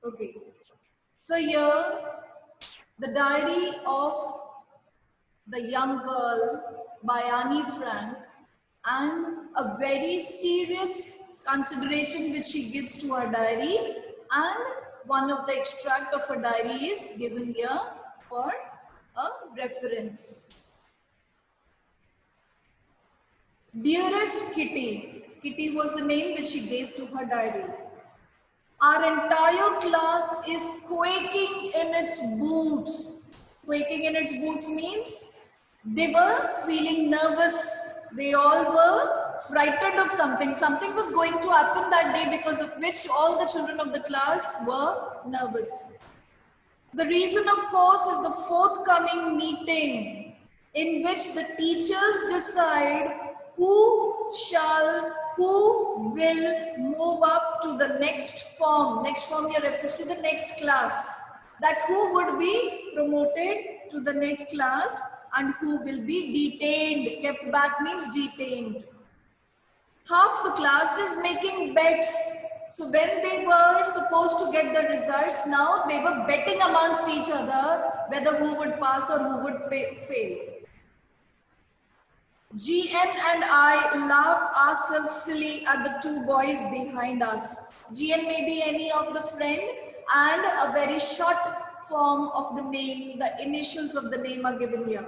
Okay. So here, the diary of the young girl by Annie Frank, and a very serious consideration which she gives to her diary, and one of the extract of her diary is given here for a reference. Dearest Kitty. Kitty was the name which she gave to her diary. Our entire class is quaking in its boots. Quaking in its boots means they were feeling nervous. They all were frightened of something. Something was going to happen that day because of which all the children of the class were nervous. The reason, of course, is the forthcoming meeting in which the teachers decide who will move up to the next form. Next form here refers to the next class. That who would be promoted to the next class and who will be detained. Kept back means detained. Half the class is making bets. So when they were supposed to get the results, now they were betting amongst each other whether who would pass or who would fail. GN and I laugh ourselves silly at the two boys behind us. GN may be any of the friend, and a very short form of the name, the initials of the name are given here.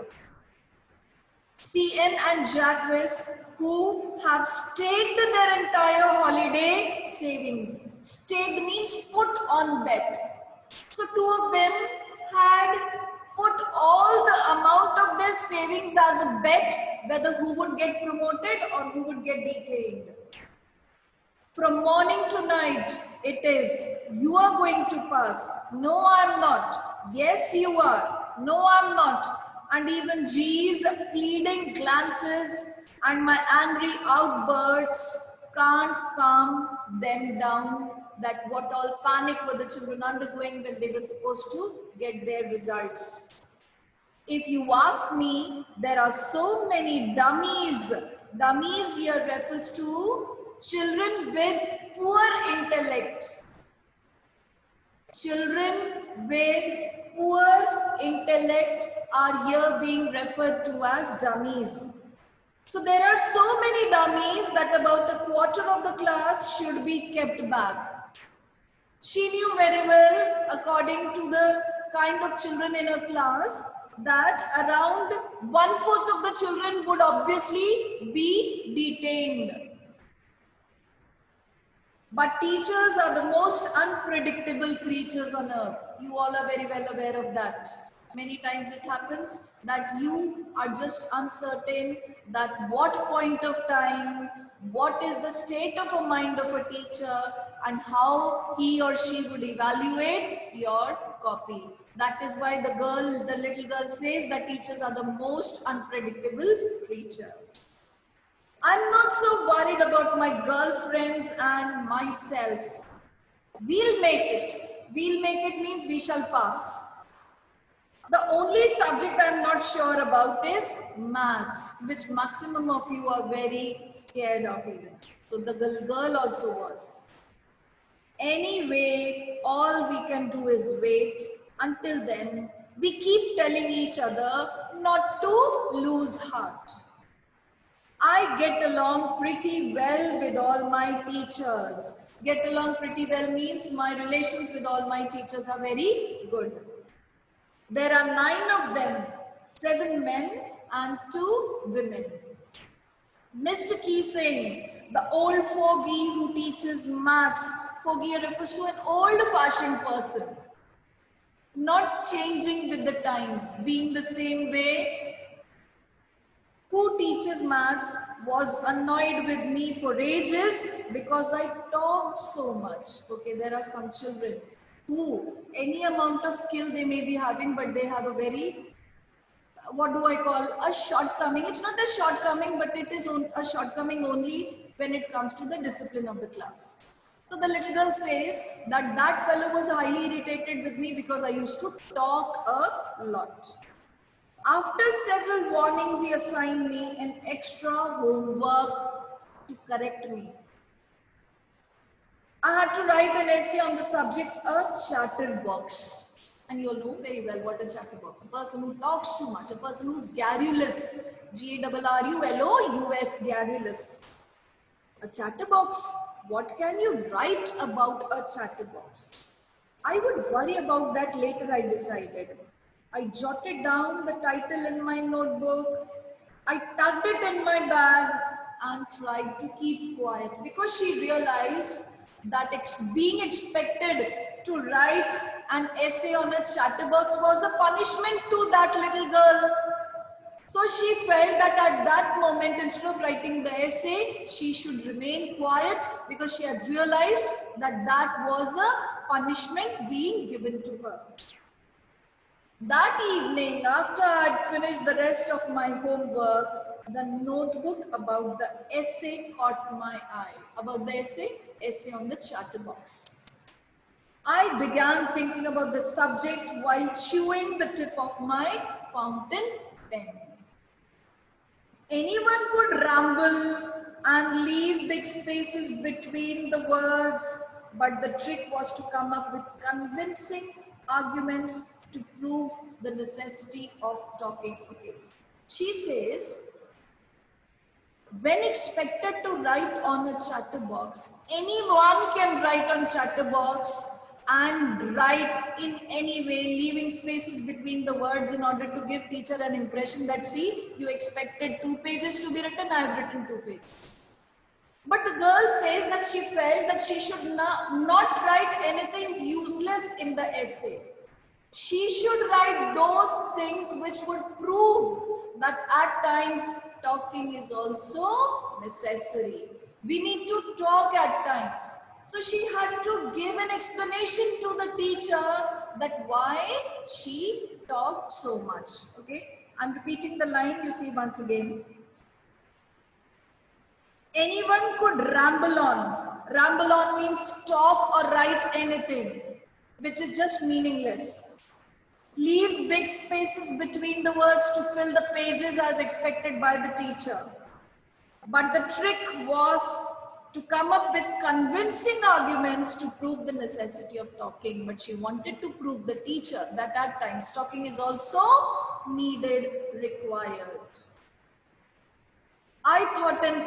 CN and Jacques, who have staked their entire holiday savings. Staked means put on bet. So two of them had put all the amount of their savings as a bet whether who would get promoted or who would get detained. From morning to night, it is, you are going to pass. No, I'm not. Yes, you are. No, I'm not. And even G's pleading glances and my angry outbursts can't calm them down. That what all panic were the children undergoing when they were supposed to get their results. If you ask me, there are so many dummies. Dummies here refers to children with poor intellect. Children with poor intellect are here being referred to as dummies. So there are so many dummies that about a quarter of the class should be kept back. She knew very well, according to the kind of children in her class, that around 1/4 of the children would obviously be detained. But teachers are the most unpredictable creatures on earth. You all are very well aware of that. Many times it happens that you are just uncertain that what point of time, what is the state of a mind of a teacher, and how he or she would evaluate your copy. That is why the little girl says that teachers are the most unpredictable creatures. I'm not so worried about my girlfriends and myself. We'll make it. We'll make it means we shall pass. The only subject I'm not sure about is maths, which maximum of you are very scared of even. So the girl also was. Anyway, all we can do is wait. Until then, we keep telling each other not to lose heart. I get along pretty well with all my teachers. Get along pretty well means my relations with all my teachers are very good. There are 9 of them, 7 men and 2 women. Mr. Keesing, the old fogey who teaches maths, fogey refers to an old-fashioned person, not changing with the times, being the same way, who teaches maths, was annoyed with me for ages because I talked so much. Okay, there are some children who, any amount of skill they may be having, but they have a very, what do I call, a shortcoming. It's not a shortcoming, but it is a shortcoming only when it comes to the discipline of the class. So the little girl says that that fellow was highly irritated with me because I used to talk a lot. After several warnings, he assigned me an extra homework to correct me. I had to write an essay on the subject, a chatterbox. And you all know very well what a chatterbox is. A person who talks too much, a person who's garrulous. Garrulous, garrulous. A chatterbox. What can you write about a chatterbox? I would worry about that later, I decided. I jotted down the title in my notebook. I tucked it in my bag and tried to keep quiet because she realized that being expected to write an essay on a chatterbox was a punishment to that little girl. So she felt that at that moment, instead of writing the essay, she should remain quiet because she had realized that that was a punishment being given to her. That evening, after I had finished the rest of my homework, the notebook about the essay caught my eye. About the essay on the chatterbox. I began thinking about the subject while chewing the tip of my fountain pen. Anyone could ramble and leave big spaces between the words, but the trick was to come up with convincing arguments to prove the necessity of talking. Okay. She says, when expected to write on a chatterbox, anyone can write on chatterbox and write in any way, leaving spaces between the words in order to give teacher an impression that, see, you expected 2 pages to be written, I have written 2 pages. But the girl says that she felt that she should not write anything useless in the essay. She should write those things which would prove that at times talking is also necessary. We need to talk at times. So she had to give an explanation to the teacher that why she talked so much. Okay, I'm repeating the line, you see once again. Anyone could ramble on. Ramble on means talk or write anything, which is just meaningless. Leave big spaces between the words to fill the pages as expected by the teacher. But the trick was to come up with convincing arguments to prove the necessity of talking. But she wanted to prove the teacher that at times talking is also needed, required. I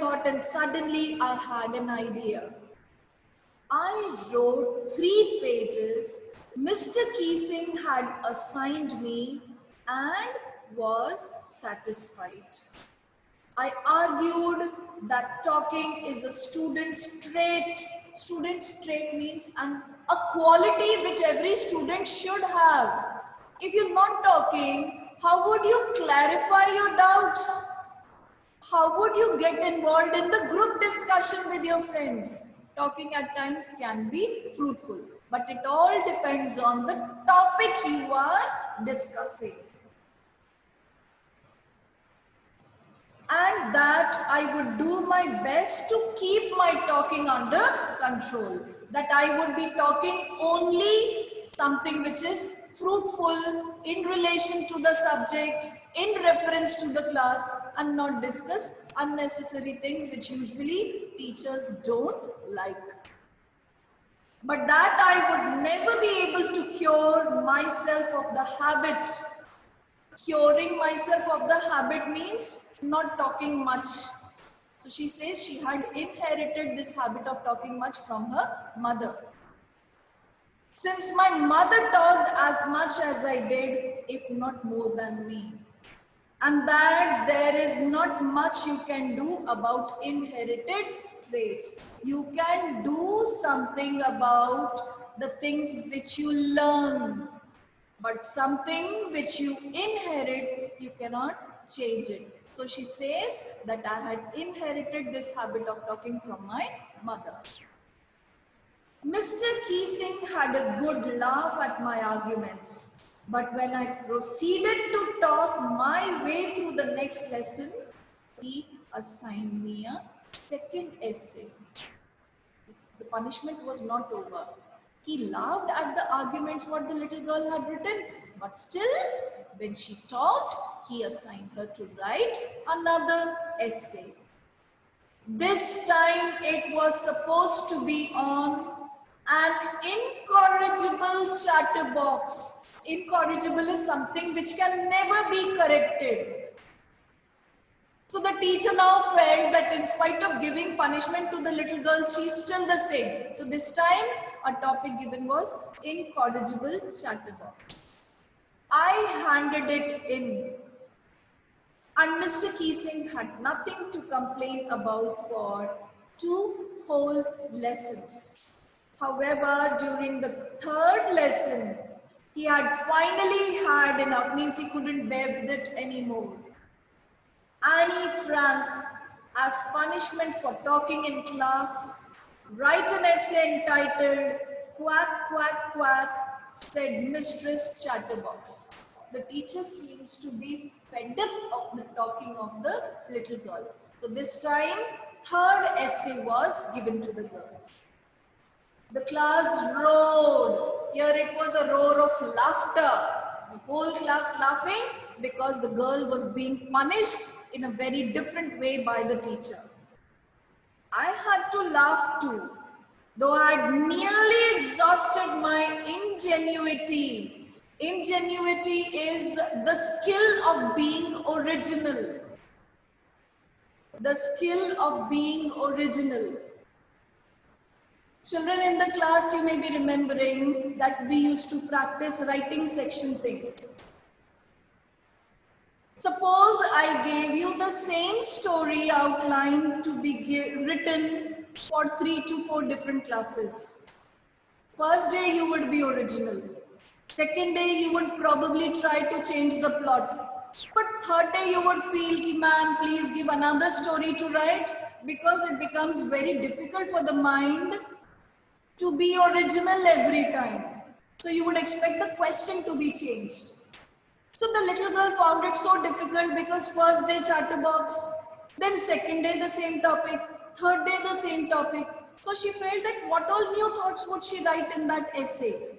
thought and suddenly I had an idea. I wrote 3 pages Mr. Keesing had assigned me and was satisfied. I argued that talking is a student's trait. Student's trait means a quality which every student should have. If you're not talking, how would you clarify your doubts? How would you get involved in the group discussion with your friends? Talking at times can be fruitful, but it all depends on the topic you are discussing. And that I would do my best to keep my talking under control. That I would be talking only something which is fruitful in relation to the subject, in reference to the class, and not discuss unnecessary things which usually teachers don't like. But that I would never be able to cure myself of the habit. Curing myself of the habit means not talking much. So she says she had inherited this habit of talking much from her mother. Since my mother talked as much as I did, if not more than me, and that there is not much you can do about inherited traits. You can do something about the things which you learn, but something which you inherit, you cannot change it. So she says that I had inherited this habit of talking from my mother. Mr. Keesing had a good laugh at my arguments, but when I proceeded to talk my way through the next lesson, he assigned me a second essay. The punishment was not over. He laughed at the arguments what the little girl had written, but still, when she talked, he assigned her to write another essay. This time it was supposed to be on An incorrigible chatterbox. Incorrigible is something which can never be corrected. So the teacher now felt that in spite of giving punishment to the little girl, she's still the same. So this time a topic given was incorrigible chatterbox. I handed it in and Mr. Keesing had nothing to complain about for 2 whole lessons. However, during the 3rd lesson, he had finally had enough, means he couldn't bear with it anymore. Annie Frank, as punishment for talking in class, write an essay entitled Quack, Quack, Quack, said Mistress Chatterbox. The teacher seems to be fed up of the talking of the little girl. So this time, 3rd essay was given to the girl. The class roared. Here it was a roar of laughter. The whole class laughing because the girl was being punished in a very different way by the teacher. I had to laugh too, though I had nearly exhausted my ingenuity. Ingenuity is the skill of being original. The skill of being original. Children in the class, you may be remembering that we used to practice writing section things. Suppose I gave you the same story outline to be written for 3 to 4 different classes. First day you would be original. Second day you would probably try to change the plot. But third day you would feel, ma'am, please give another story to write, because it becomes very difficult for the mind to be original every time. So you would expect the question to be changed. So the little girl found it so difficult because first day chatterbox, then second day the same topic, third day the same topic. So she felt that what all new thoughts would she write in that essay.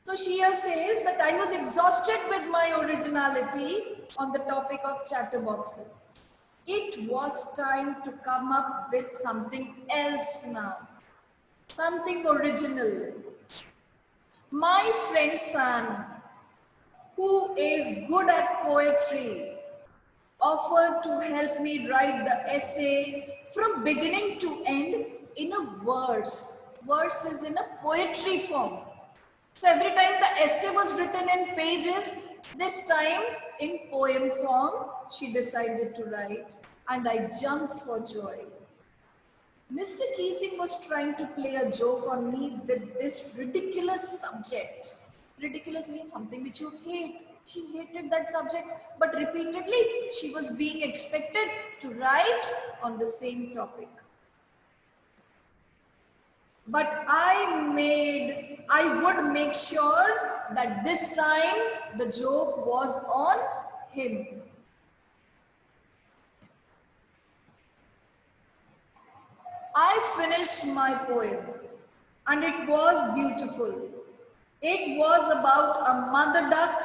So she here says that I was exhausted with my originality on the topic of chatterboxes. It was time to come up with something else now. Something original. My friend Sam, who is good at poetry, offered to help me write the essay from beginning to end in a verse. Verse is in a poetry form. So every time the essay was written in pages, this time in poem form, she decided to write, and I jumped for joy. Mr. Keesing was trying to play a joke on me with this ridiculous subject. Ridiculous means something which you hate. She hated that subject, but repeatedly she was being expected to write on the same topic. But I would make sure that this time the joke was on him. I finished my poem and it was beautiful. It was about a mother duck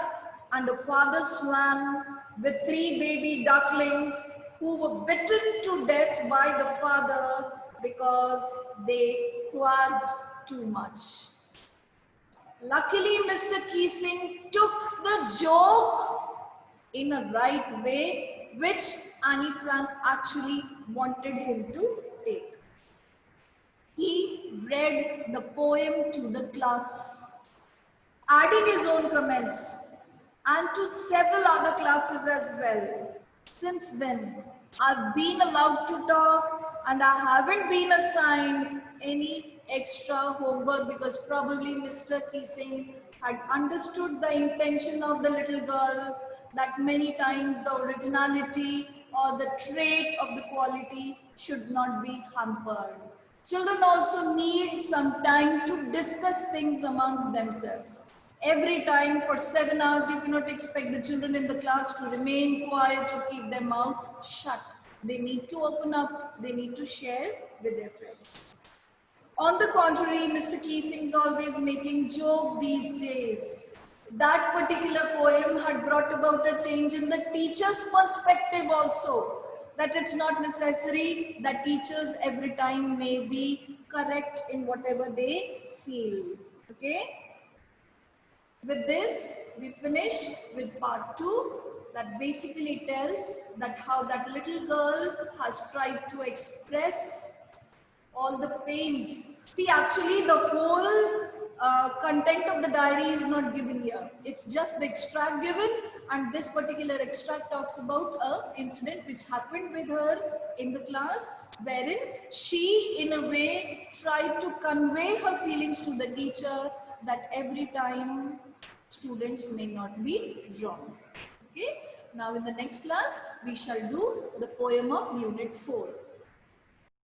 and a father swan with 3 baby ducklings who were bitten to death by the father because they quacked too much. Luckily, Mr. Keesing took the joke in a right way, which Annie Frank actually wanted him to take. He read the poem to the class, adding his own comments, and to several other classes as well. Since then, I've been allowed to talk and I haven't been assigned any extra homework because probably Mr. Keesing had understood the intention of the little girl, that many times the originality or the trait of the quality should not be hampered. Children also need some time to discuss things amongst themselves. Every time for 7 hours, you cannot expect the children in the class to remain quiet or keep their mouth shut. They need to open up, they need to share with their friends. On the contrary, Mr. Keesing is always making joke these days. That particular poem had brought about a change in the teacher's perspective also. That it's not necessary that teachers every time may be correct in whatever they feel. Okay. With this, we finish with part 2 that basically tells that how that little girl has tried to express all the pains. See, actually the whole content of the diary is not given here. It's just the extract given, and this particular extract talks about a incident which happened with her in the class, wherein she in a way tried to convey her feelings to the teacher that every time students may not be wrong. Okay. Now in the next class, we shall do the poem of Unit 4.